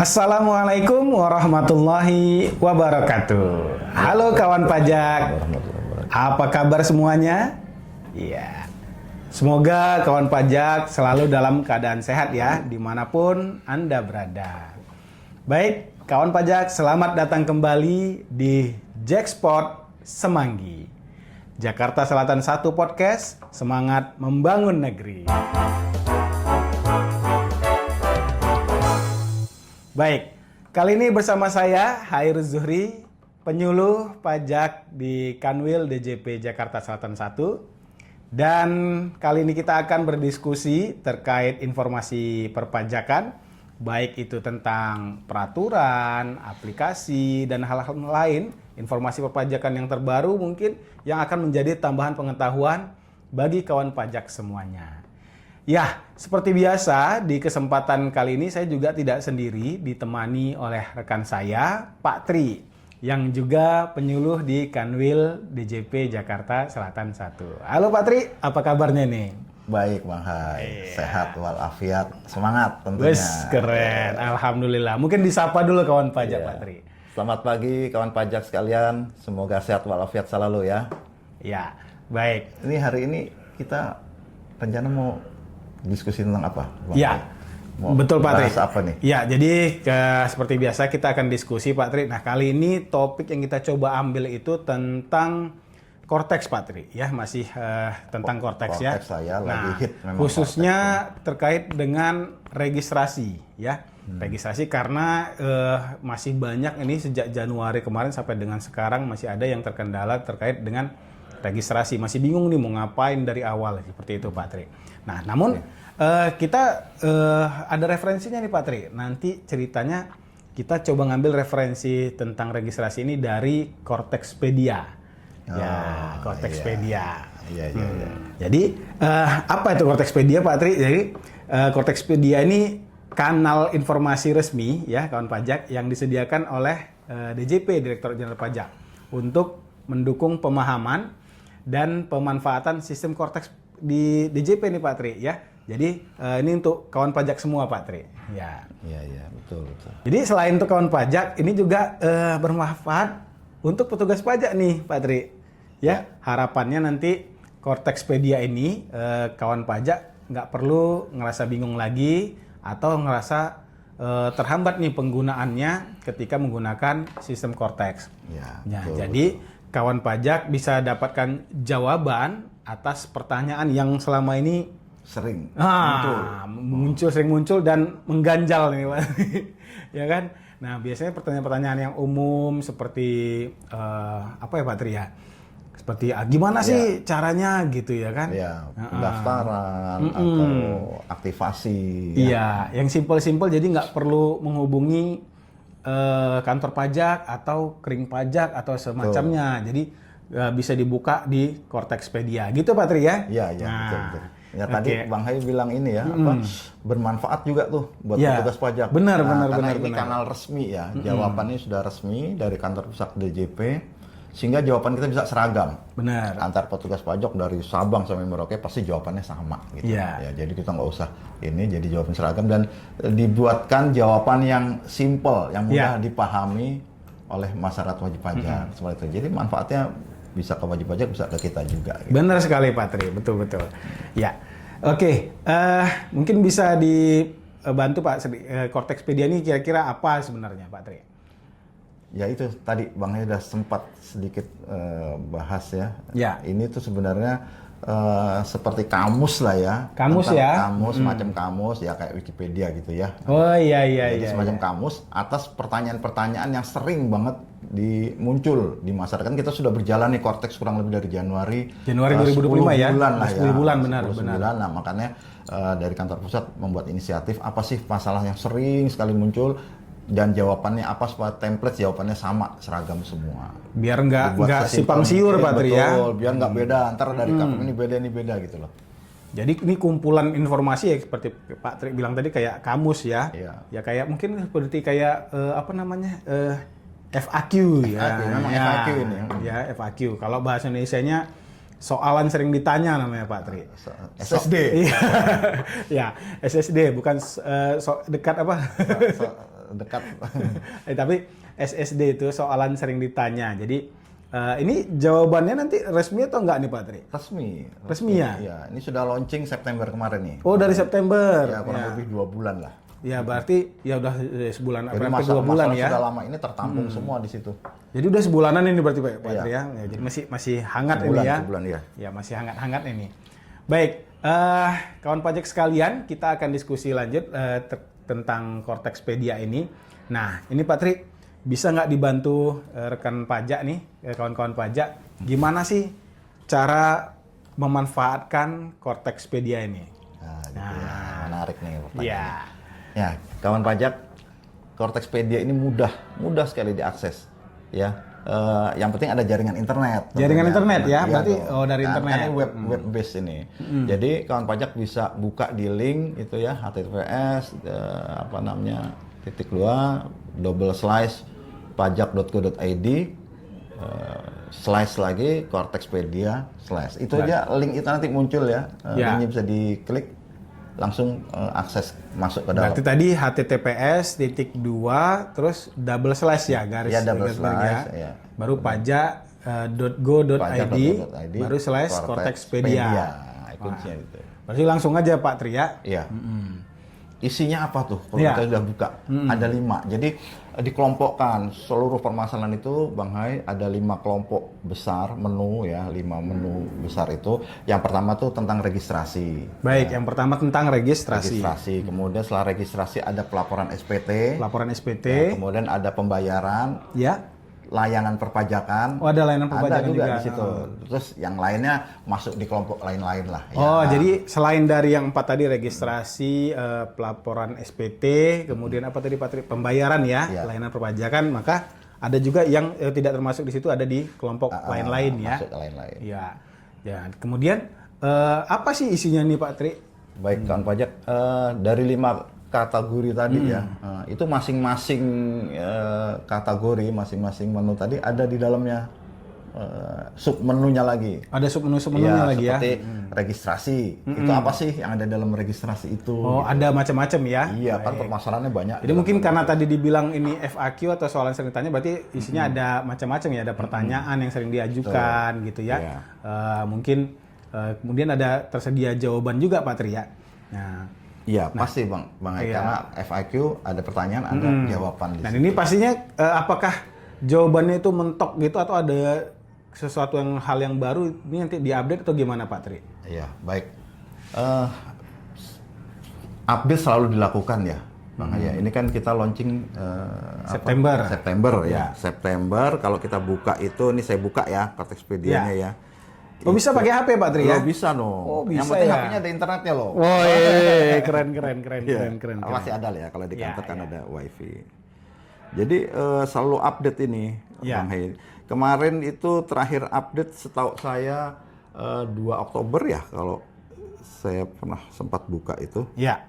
Assalamualaikum warahmatullahi wabarakatuh. Halo kawan pajak, apa kabar semuanya? Iya, semoga kawan pajak selalu dalam keadaan sehat ya, dimanapun Anda berada. Baik, kawan pajak, selamat datang kembali di Jackspot Semanggi, Jakarta Selatan 1 Podcast, semangat membangun negeri. Baik, kali ini bersama saya Hairuz Zuhri, penyuluh pajak di Kanwil DJP Jakarta Selatan 1. Dan kali ini kita akan berdiskusi terkait informasi perpajakan, baik itu tentang peraturan, aplikasi, dan hal-hal lain, informasi perpajakan yang terbaru mungkin yang akan menjadi tambahan pengetahuan bagi kawan pajak semuanya. Ya, seperti biasa di kesempatan kali ini saya juga tidak sendiri, ditemani oleh rekan saya, Pak Tri, yang juga penyuluh di Kanwil DJP Jakarta Selatan 1. Halo Pak Tri, apa kabarnya nih? Baik Bang Hai, sehat walafiat, semangat tentunya. Wes, keren, alhamdulillah. Mungkin disapa dulu kawan pajak Pak Tri. Selamat pagi kawan pajak sekalian, semoga sehat walafiat selalu ya. Ya, baik. Ini hari ini kita rencana mau diskusi tentang apa? Bang Ya, Mau betul Pak Tri. bahas apa nih? Ya, jadi seperti biasa kita akan diskusi Pak Tri. Nah, kali ini topik yang kita coba ambil itu tentang Kortex Pak Tri. Ya, masih tentang Kortex ya. Kortex saya Nah, lagi hit memang khususnya Kortex, terkait dengan registrasi ya. Registrasi karena masih banyak ini sejak Januari kemarin sampai dengan sekarang masih ada yang terkendala terkait dengan registrasi. Masih bingung nih mau ngapain dari awal seperti itu Pak Tri. Nah, namun kita ada referensinya nih Pak Tri. Nanti ceritanya kita coba ngambil referensi tentang registrasi ini dari Kortexpedia. Ya, Kortexpedia. Iya. Jadi apa itu Kortexpedia Pak Tri? Jadi Kortexpedia ini kanal informasi resmi ya kawan pajak yang disediakan oleh DJP Direktorat Jenderal Pajak untuk mendukung pemahaman dan pemanfaatan sistem Kortex di DJP nih Pak Tri ya. Jadi ini untuk kawan pajak semua Pak Tri. Ya. Iya, betul. Jadi selain untuk kawan pajak, ini juga bermanfaat untuk petugas pajak nih Pak Tri. Ya, harapannya nanti Kortexpedia ini kawan pajak nggak perlu ngerasa bingung lagi atau ngerasa terhambat nih penggunaannya ketika menggunakan sistem Kortex. Ya, Ya, betul, jadi kawan pajak bisa dapatkan jawaban atas pertanyaan yang selama ini sering sering muncul dan mengganjal nih Pak. Ya kan? Nah, biasanya pertanyaan-pertanyaan yang umum seperti apa ya Pak Tri ya? Seperti gimana sih caranya gitu ya kan? Ya, pendaftaran atau aktivasi. Iya, yang simpel-simpel jadi nggak perlu menghubungi kantor pajak atau kering pajak atau semacamnya. Jadi bisa dibuka di Kortexpedia. Gitu Pak Tri ya? Iya, betul. Ya tadi Bang Hai bilang ini ya, bermanfaat juga tuh buat petugas pajak. Benar. Ini kanal resmi ya, jawabannya sudah resmi dari kantor pusat DJP, sehingga jawaban kita bisa seragam. Benar. Antar petugas pajak dari Sabang sampai Merauke pasti jawabannya sama gitu. Iya. Ya, jadi kita nggak usah ini jadi jawaban seragam dan dibuatkan jawaban yang simple, yang mudah dipahami oleh masyarakat wajib pajak seperti itu. Jadi manfaatnya bisa ke wajib pajak, bisa ke kita juga. Gitu. Benar sekali Pak Tri, betul. Ya, oke. Mungkin bisa dibantu Pak, Kortexpedia ini kira-kira apa sebenarnya Pak Tri? Ya itu tadi Bang Hai sudah sempat sedikit bahas ya. Ya. Ini tuh sebenarnya seperti kamus lah ya. Kamus ya? Kamus, macam kamus ya kayak Wikipedia gitu ya. Oh iya. Jadi semacam kamus atas pertanyaan-pertanyaan yang sering banget muncul di masyarakat. Kita sudah berjalan nih Kortex kurang lebih dari Januari 2025 ya. 10 bulan benar. Nah, makanya dari kantor pusat membuat inisiatif apa sih masalah yang sering sekali muncul dan jawabannya apa supaya template jawabannya sama seragam semua. Biar nggak simpang siur Pak Tri ya. Betul, biar nggak beda antara dari KPM ini beda gitu loh. Jadi ini kumpulan informasi ya seperti Pak Tri bilang tadi kayak kamus ya. Iya. Ya kayak mungkin seperti kayak FAQ ya. Memang ya. FAQ ini. Ya, FAQ. Kalau bahasa Indonesianya soalan sering ditanya namanya Pak Tri. SSD. Ya, SSD bukan dekat apa? dekat. Tapi SSD itu soalan sering ditanya. Jadi ini jawabannya nanti resmi atau enggak nih Pak Tri? Resmi ya? Iya, ini sudah launching September kemarin nih. Oh, dari September. Ya, kurang lebih 2 bulan lah. Ya, berarti ya udah sebulan Jadi apa 2 bulan ya. Sudah lama ini tertampung semua di situ. Jadi udah sebulanan ini berarti Pak Iya. Tri ya. Jadi masih hangat Sebulan, ini ya. Sebulan ya. Ya, masih hangat-hangat ini. Baik, kawan pajak sekalian, kita akan diskusi lanjut tentang Cortexpedia ini. Nah, ini Pak Tri, bisa nggak dibantu rekan pajak nih, kawan-kawan pajak, gimana sih cara memanfaatkan Cortexpedia ini? Nah, gitu ya. Menarik nih pertanyaan. Ya. Ya, kawan pajak, Cortexpedia ini mudah sekali diakses. Ya. Yang penting ada jaringan internet. Jaringan internet ya, Iya berarti dong. dari internet. Karena web based ini. Jadi kawan pajak bisa buka di link itu ya, https //pajak.go.id / lagi Cortexpedia / itu aja link itu nanti muncul ya. Linknya bisa diklik langsung akses masuk ke dalam. Berarti tadi https terus / ya, garis Ya, double garis slash, ya. baru pajak.go.id baru /Cortexpedia. Kuncinya itu. Berarti langsung aja Pak Tri ya. Iya. Isinya apa tuh? Kalau Iya. kita sudah buka, ada 5. Jadi dikelompokkan seluruh permasalahan itu, Bang Hai, ada 5 kelompok besar menu ya, 5 menu besar itu. Yang pertama tuh tentang registrasi. Baik, yang pertama tentang registrasi. Kemudian setelah registrasi ada pelaporan SPT. Laporan SPT. Ya, kemudian ada pembayaran. Ya. Layanan perpajakan. Oh, ada layanan perpajakan juga di situ. Terus yang lainnya masuk di kelompok lain-lain lah. Ya. Oh, jadi selain dari yang 4 tadi registrasi, pelaporan SPT, kemudian apa tadi Pak Tri? Pembayaran ya, layanan perpajakan, maka ada juga yang tidak termasuk di situ, ada di kelompok lain-lain ya. Masuk ke lain-lain. Ya. Ya, kemudian apa sih isinya nih Pak Tri? Baik, kawan pajak, dari 5 kategori tadi ya, itu masing-masing kategori, masing-masing menu tadi ada di dalamnya sub menunya lagi. Ada sub-menunya lagi ya. Seperti registrasi. Itu apa sih yang ada dalam registrasi itu? Oh, gitu. ada macam-macam ya. Iya, kan permasalahannya banyak. Jadi mungkin karena tadi dibilang ini FAQ atau soalan sering ditanya, berarti isinya ada macam-macam ya, ada pertanyaan yang sering diajukan gitu ya. Iya. Mungkin kemudian ada tersedia jawaban juga Pak Tri ya. Nah, Iya, pasti Bang Hai, karena FAQ ada pertanyaan, ada jawaban di dan situ. ini pastinya apakah jawabannya itu mentok gitu atau ada sesuatu hal yang baru ini nanti diupdate atau gimana Pak Tri? Iya, baik. Update selalu dilakukan ya, Bang Hai. Ini kan kita launching September ya. September kalau kita buka itu, ini saya buka ya Cortexpedia-nya ya. Oh, bisa pakai HP Pak Tri ya? Oh, bisa dong. Oh, bisa yang penting ya. HP-nya ada internetnya loh. Oh, keren. Masih ada lah ya, kalau di kantor kan ya. ada WiFi. Jadi selalu update ini, Ya. Bang Hai. Kemarin itu terakhir update setahu saya 2 Oktober ya, kalau saya pernah sempat buka itu. Ya.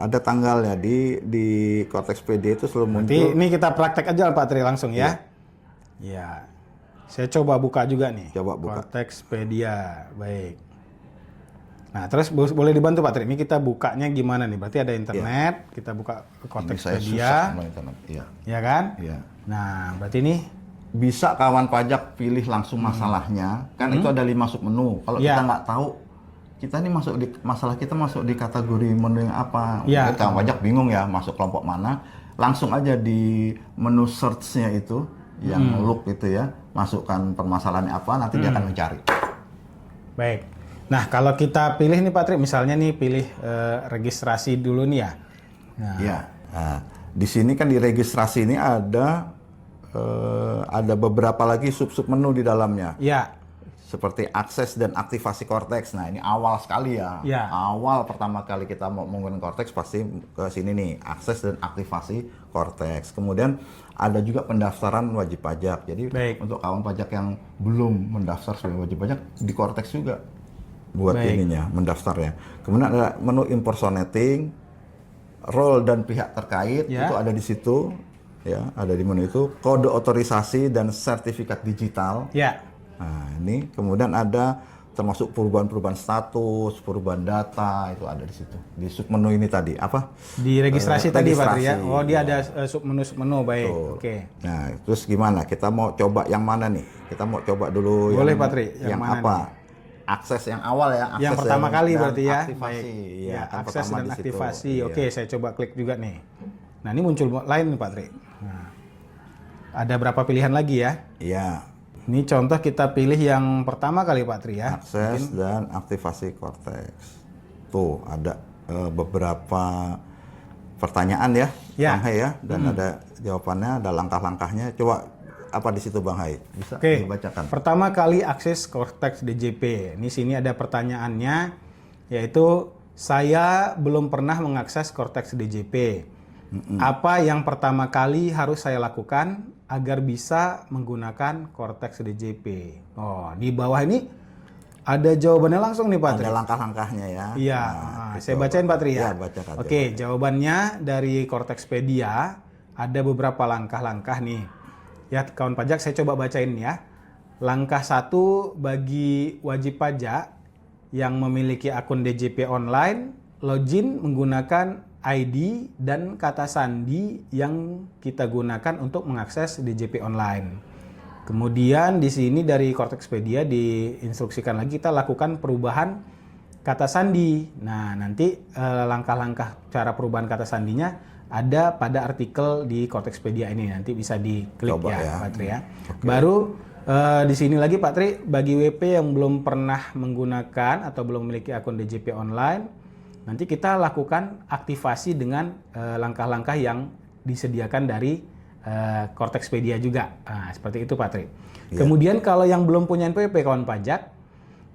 Ada tanggalnya di Cortexpedia itu selalu muncul. Nanti ini kita praktek aja Pak Tri langsung ya. Ya. Saya coba buka juga nih. Coba buka. Cortexpedia. Baik. Nah, terus boleh dibantu Pak Tri. Ini kita bukanya gimana nih? Berarti ada internet, kita buka Ini saya susah Cortexpedia. sama internet. Iya. Ya kan? Iya. Nah, berarti ini Bisa kawan pajak pilih langsung masalahnya. Kan itu ada 5 sub menu. Kalau kita nggak tahu, kita ini masalah kita masuk di kategori menu yang apa. Ya. Mungkin kawan pajak bingung ya masuk kelompok mana. Langsung aja di menu search-nya itu, yang look itu ya, masukkan permasalahannya apa, nanti dia akan mencari. baik. Nah, kalau kita pilih nih Pak Tri, misalnya nih pilih registrasi dulu nih ya. Nah, Iya. Nah, di sini kan di registrasi ini ada beberapa lagi sub-sub menu di dalamnya. ya. Seperti akses dan aktivasi Cortex. Nah, ini awal sekali ya. Ya. Awal pertama kali kita mau menggunakan Cortex pasti ke sini nih, akses dan aktivasi Cortex. Kemudian ada juga pendaftaran wajib pajak. Jadi Baik. untuk kawan pajak yang belum mendaftar sebagai wajib pajak di Cortex juga buat Baik. ininya, mendaftarnya. Kemudian ada menu impersonating, role dan pihak terkait, Ya. itu ada di situ. Ya, ada di menu itu, kode otorisasi dan sertifikat digital. Ya. Nah, ini kemudian ada termasuk perubahan-perubahan status, perubahan data itu ada di situ. Di submenu ini tadi apa? Di registrasi tadi Pak Tri ya. Oh, dia ya. ada submenu baik. Betul. Oke. Nah, terus gimana? Kita mau coba yang mana nih? Kita mau coba dulu Boleh, yang Pak Tri. Yang mana apa? nih? Akses yang awal ya. Akses Yang pertama kali dan berarti ya. Aktivasi. Baik. Iya, Ya, kan akses pertama dan di situ. aktivasi. Iya. Oke, saya coba klik juga nih. Nah, ini muncul lain nih Pak Tri. Nah, ada berapa pilihan lagi ya? Iya. Ini contoh kita pilih yang pertama kali Pak Tri ya. Akses dan aktivasi korteks. Tuh ada beberapa pertanyaan ya, Ya. Bang Hai ya, dan ada jawabannya, ada langkah-langkahnya. Coba apa di situ Bang Hai? Bisa Oke. dibacakan. Pertama kali akses Cortex DJP. Ini sini ada pertanyaannya, yaitu saya belum pernah mengakses Cortex DJP. Apa yang pertama kali harus saya lakukan agar bisa menggunakan Cortex DJP? Oh, di bawah ini ada jawabannya langsung nih Pak Tri. Ada langkah-langkahnya ya. Iya, saya bacain Pak Tri ya. Iya, bacakan. Oke, jawabannya dari Cortexpedia ada beberapa langkah-langkah nih. Ya, kawan pajak saya coba bacain ya. Langkah 1 bagi wajib pajak yang memiliki akun DJP online, login menggunakan ID dan kata sandi yang kita gunakan untuk mengakses DJP online. Kemudian di sini dari Cortexpedia diinstruksikan lagi kita lakukan perubahan kata sandi. Nah, nanti langkah-langkah cara perubahan kata sandinya ada pada artikel di Cortexpedia ini. Nanti bisa diklik. Coba ya, ya. Pak Tri ya. Oke. Baru di sini lagi Pak Tri, bagi WP yang belum pernah menggunakan atau belum memiliki akun DJP online, nanti kita lakukan aktivasi dengan langkah-langkah yang disediakan dari Cortexpedia juga. Nah, seperti itu Pak Tri. Ya. Kemudian kalau yang belum punya NPWP kawan pajak,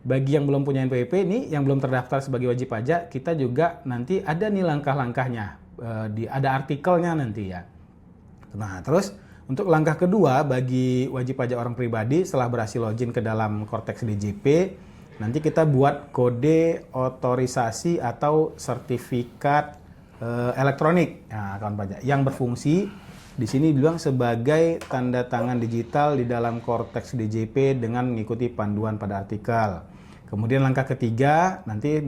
bagi yang belum punya NPWP ini, yang belum terdaftar sebagai wajib pajak, kita juga nanti ada nih langkah-langkahnya. Ada artikelnya nanti ya. Nah, terus untuk langkah kedua bagi wajib pajak orang pribadi setelah berhasil login ke dalam Cortex DJP, nanti kita buat kode otorisasi atau sertifikat elektronik, nah, kawan pajak, yang berfungsi di sini bilang sebagai tanda tangan digital di dalam Cortex DJP dengan mengikuti panduan pada artikel. Kemudian langkah ketiga nanti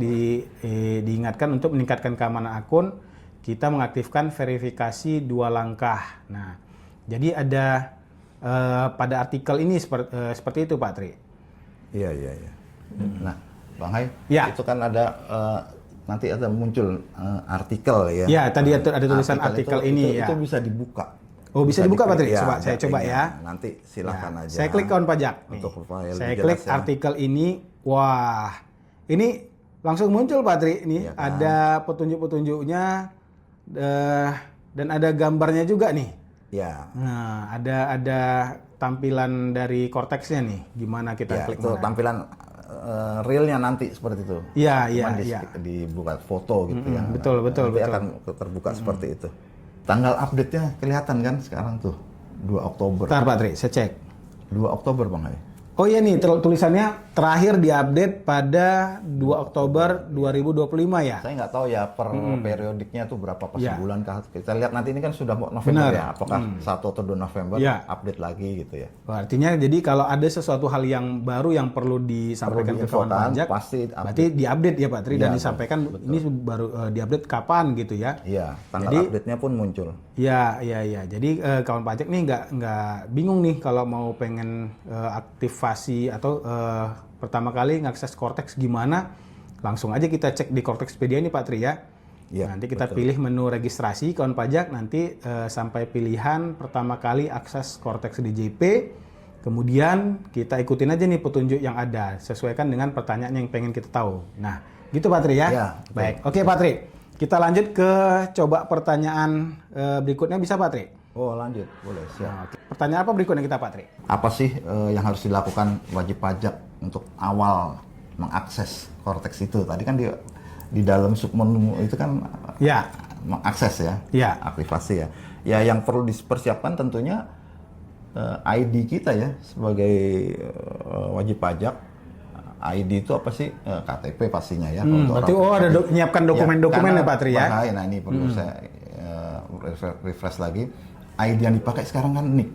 diingatkan untuk meningkatkan keamanan akun, kita mengaktifkan verifikasi 2 langkah. Nah, jadi ada pada artikel ini seperti itu Pak Tri. Iya. Nah, Bang Hai, Ya. itu kan ada nanti ada muncul artikel ya. Ya, tadi ada tulisan artikel ini ya. Itu bisa dibuka. Oh, bisa dibuka Pak Tri? diklik, Coba saya coba ini. ya. Nanti silakan Ya, aja. saya klik kawan pajak. Nih. Untuk file Saya lebih klik jelas ya. artikel ini. Wah, ini langsung muncul Pak Tri. Ini Iya kan? ada petunjuk-petunjuknya dan ada gambarnya juga nih. Ya. Nah, ada tampilan dari Cortex-nya nih. Gimana kita Ya, klik itu mana? tampilan realnya nanti seperti itu. Iya, Cuman iya. dibuka foto gitu ya. betul. Nanti akan terbuka seperti itu. Tanggal update-nya kelihatan kan sekarang tuh 2 Oktober. Bentar Pak Tri, saya cek. 2 Oktober Bang Hai. Oh iya nih, tulisannya terakhir diupdate pada 2 Oktober 2025 ya? Saya nggak tahu ya per periodiknya tuh berapa pas Ya. bulan kah. Kita lihat nanti ini kan sudah mau November Benar. ya. Apakah 1 atau 2 November Ya. update lagi gitu ya. Wah, artinya jadi kalau ada sesuatu hal yang baru yang perlu disampaikan ke kawan diinfokan, pajak, pasti berarti diupdate ya Pak Tri dan Iya, disampaikan ini baru diupdate kapan gitu ya? Iya, tanggal Jadi- update-nya pun muncul. Iya. Jadi kawan pajak nih nggak bingung nih kalau mau pengen aktivasi atau pertama kali ngakses Cortex gimana? Langsung aja kita cek di Cortexpedia ini Pak Tri ya. Iya, Nanti kita pilih menu registrasi kawan pajak, nanti sampai pilihan pertama kali akses Cortex DJP. Kemudian kita ikutin aja nih petunjuk yang ada, sesuaikan dengan pertanyaan yang pengen kita tahu. Nah, gitu Pak Tri ya? Ya, betul. Baik, oke Pak Tri. Kita lanjut ke coba pertanyaan berikutnya, bisa Pak Tri? Oh lanjut, boleh siap. Nah, oke. Pertanyaan apa berikutnya kita Pak Tri? Apa sih yang harus dilakukan wajib pajak untuk awal mengakses Cortex itu? Tadi kan di dalam submenu itu kan Ya, mengakses ya, Ya. aktivasi ya. Ya yang perlu dipersiapkan tentunya ID kita ya sebagai wajib pajak. ID itu apa sih? KTP pastinya ya. Untuk berarti orang ada pribadi. nyiapkan dokumen-dokumen ya Pak Tri ya? Bahaya, nah ini perlu saya refresh lagi. ID yang dipakai sekarang kan NIK.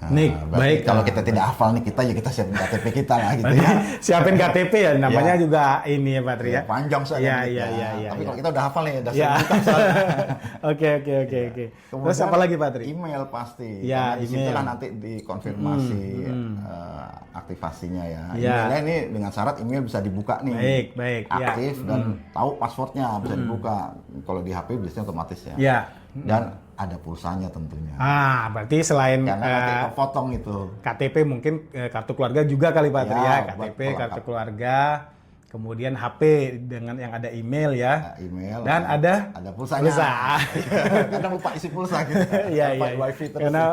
Nik, baik. Kalau kita tidak hafal nih kita, ya kita siapin KTP kita lah gitu ya. Siapin KTP ya, namanya juga ini ya Pak Tri ya. Panjang soalnya. Iya. Tapi kalau kita udah hafal nih, udah Ya. siapin soalnya. Oke. Terus apa lagi Pak Tri? Email pasti. Ya, Karena di situ lah nanti dikonfirmasi aktivasinya ya. Emailnya ini dengan syarat email bisa dibuka nih. Baik. Aktif dan tahu passwordnya bisa dibuka. Kalau di HP biasanya otomatis ya. Ya. Dan ada pulsanya tentunya. Berarti selain Karena nanti kepotong itu. KTP mungkin kartu keluarga juga kali Pak Tri ya. KTP, betul. kartu keluarga, kemudian HP dengan yang ada email ya. Email. Dan ada pulsanya. Kadang lupa isi pulsa gitu. Iya. Wifi terus. Karena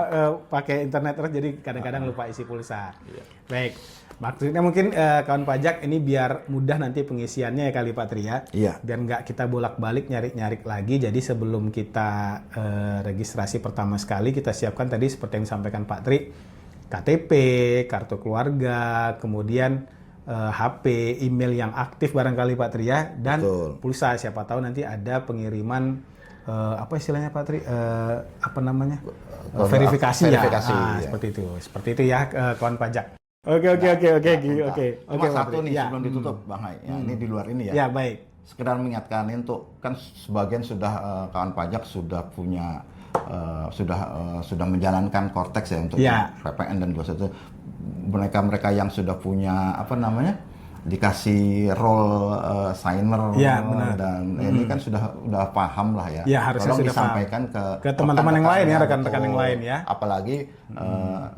pakai internet terus jadi kadang-kadang lupa isi pulsa. Iya. Baik. Maksudnya mungkin kawan pajak ini biar mudah nanti pengisiannya ya kali Pak Tri ya. Iya. Biar nggak kita bolak-balik nyari-nyari lagi. Jadi sebelum kita registrasi pertama sekali kita siapkan tadi seperti yang disampaikan Pak Tri, KTP, kartu keluarga, kemudian HP, email yang aktif barangkali Pak Tri ya, dan Betul. pulsa. Siapa tahu nanti ada pengiriman apa istilahnya Pak Tri? Apa namanya? Verifikasi ya. Iya. Seperti itu ya kawan pajak. Oke. Cuma satu nih sebelum ditutup Bang Hai. Ya, ini di luar ini ya. Ya, baik. Sekedar mengingatkan untuk kan sebagian sudah kawan pajak sudah punya sudah menjalankan Cortex ya untuk PPN dan 21. Mereka yang sudah punya dikasih role signer dan ini kan sudah paham lah ya. Ya, harusnya tolong sudah disampaikan ke teman-teman yang lain ya, rekan-rekan yang lain ya. Apalagi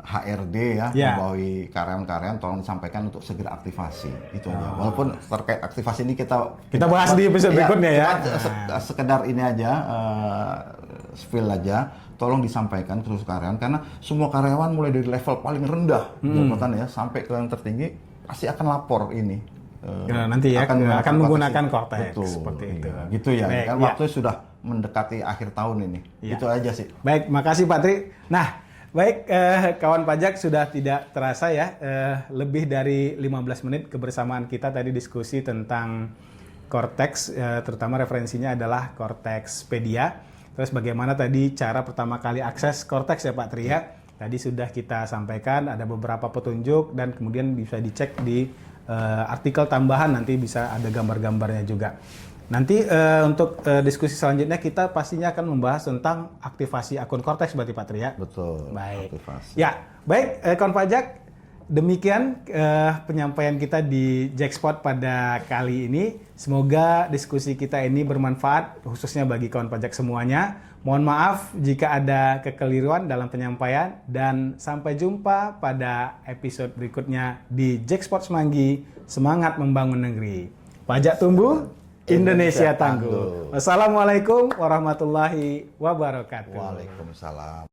HRD ya, membawahi karyawan-karyawan tolong disampaikan untuk segera aktivasi. Itu aja. Walaupun terkait aktivasi ini kita bahas di episode berikutnya ya. Sekedar ini aja spill aja. Tolong disampaikan terus karyawan karena semua karyawan mulai dari level paling rendah jabatan ya sampai ke yang tertinggi pasti akan lapor ini. Nanti ya akan menggunakan Cortex. Betul, seperti itu. Gitu ya. Baik, kan waktu sudah mendekati akhir tahun ini. Itu aja sih. Baik, makasih Pak Tri. Nah, baik kawan pajak sudah tidak terasa ya lebih dari 15 menit kebersamaan kita tadi diskusi tentang Cortex, terutama referensinya adalah Cortexpedia. Terus bagaimana tadi cara pertama kali akses Cortex ya Pak Tri ya. Tadi sudah kita sampaikan ada beberapa petunjuk dan kemudian bisa dicek di artikel tambahan, nanti bisa ada gambar-gambarnya juga. Nanti untuk diskusi selanjutnya kita pastinya akan membahas tentang aktivasi akun Cortex berarti Pak Tri ya. Betul. Baik. Aktivasi. Ya, baik kawan pajak. Demikian penyampaian kita di Jackspot pada kali ini. Semoga diskusi kita ini bermanfaat khususnya bagi kawan pajak semuanya. Mohon maaf jika ada kekeliruan dalam penyampaian dan sampai jumpa pada episode berikutnya di Jackspot Semanggi. Semangat membangun negeri. Pajak tumbuh, Indonesia tangguh. Wassalamualaikum warahmatullahi wabarakatuh. Waalaikumsalam.